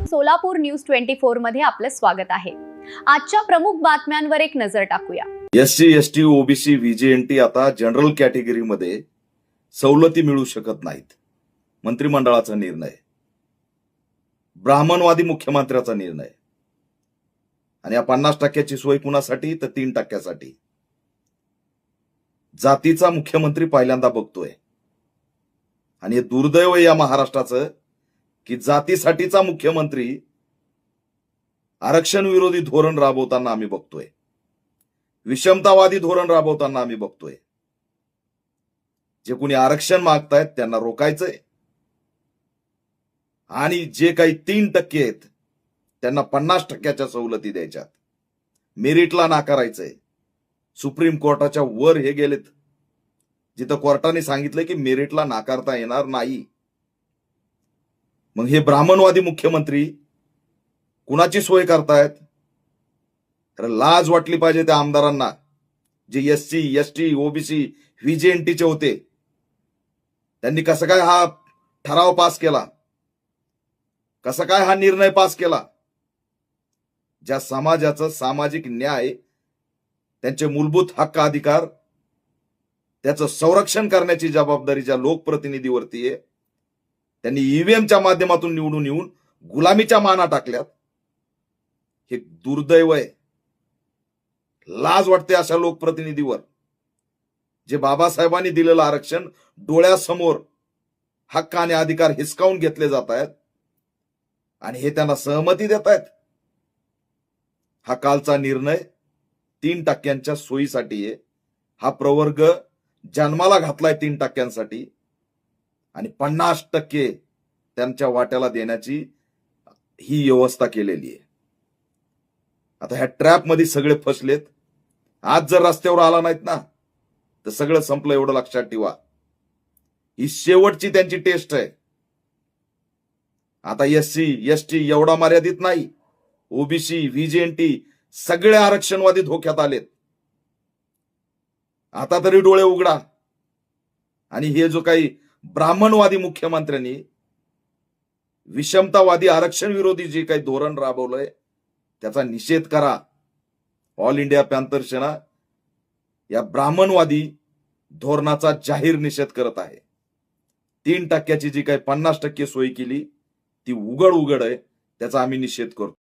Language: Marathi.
सोलापूर न्यूज 24 मध्ये आपलं स्वागत आहे। आजच्या प्रमुख बातम्यांवर एक नजर टाकूया। एससी एसटी ओबीसी व्हीजेएनटी आता जनरल कॅटेगरीमध्ये सवलती मिळू शकत नाहीत। मंत्रिमंडळाचा निर्णय, ब्राह्मणवादी मुख्यमंत्र्याचा निर्णय आणि या 50% सोय कुणासाठी तर 3% जातीचा मुख्यमंत्री पहिल्यांदा बघतोय। आणि हे दुर्दैव या महाराष्ट्राचं की जातीसाठीचा मुख्यमंत्री आरक्षण विरोधी धोरण राबवताना आम्ही बघतोय, विषमतावादी धोरण राबवताना आम्ही बघतोय। जे कोणी आरक्षण मागतायत त्यांना रोकायचंय आणि जे काही 3% आहेत त्यांना 50%च्या सवलती द्यायच्यात, मेरिटला नाकारायचंय। सुप्रीम कोर्टाच्या वर हे गेलेत, जिथं कोर्टाने सांगितलं की मेरिटला नाकारता येणार नाही। मग हे ब्राह्मणवादी मुख्यमंत्री कुणाची सोय करतायत? तर लाज वाटली पाहिजे त्या आमदारांना जे एससी एसटी ओबीसी व्हीजेएनटीचे होते। त्यांनी कसं काय हा ठराव पास केला, कसं काय हा निर्णय पास केला? ज्या समाजाचं सामाजिक न्याय, त्यांचे मूलभूत हक्क अधिकार, त्याचं संरक्षण करण्याची जबाबदारी ज्या लोकप्रतिनिधीवरती आहे, त्यांनी ईव्हीएमच्या माध्यमातून निवडून येऊन गुलामीच्या माना टाकल्यात। हे दुर्दैव आहे। लाज वाटते अशा लोकप्रतिनिधीवर जे बाबासाहेबांनी दिलेलं आरक्षण डोळ्यासमोर हक्क आणि अधिकार हिसकावून घेतले जात आहेत आणि हे त्यांना सहमती देत आहेत। हा कालचा निर्णय 3% सोयीसाठी आहे। हा प्रवर्ग जन्माला घातलाय 3% आणि 50% त्यांच्या वाट्याला देण्याची ही व्यवस्था केलेली आहे। आता ह्या ट्रॅप मध्ये सगळे फसलेत। आज जर रस्त्यावर आला नाहीत ना तर सगळं संपलं, एवढं लक्षात ठेवा। ही शेवटची त्यांची टेस्ट आहे। आता एससी एसटी एवढा मर्यादित नाही, ओबीसी व्हीजेएनटी सगळे आरक्षणवादी धोक्यात आलेत। आता तरी डोळे उघडा आणि हे जो काही ब्राह्मणवादी मुख्यमंत्र्यांनी विषमतावादी आरक्षण विरोधी जे काही धोरण राबवलंय त्याचा निषेध करा। ऑल इंडिया पॅंथर सेना या ब्राह्मणवादी धोरणाचा जाहीर निषेध करत आहे। 3% जी काही 50% सोय केली ती उघड आहे, त्याचा आम्ही निषेध करतो।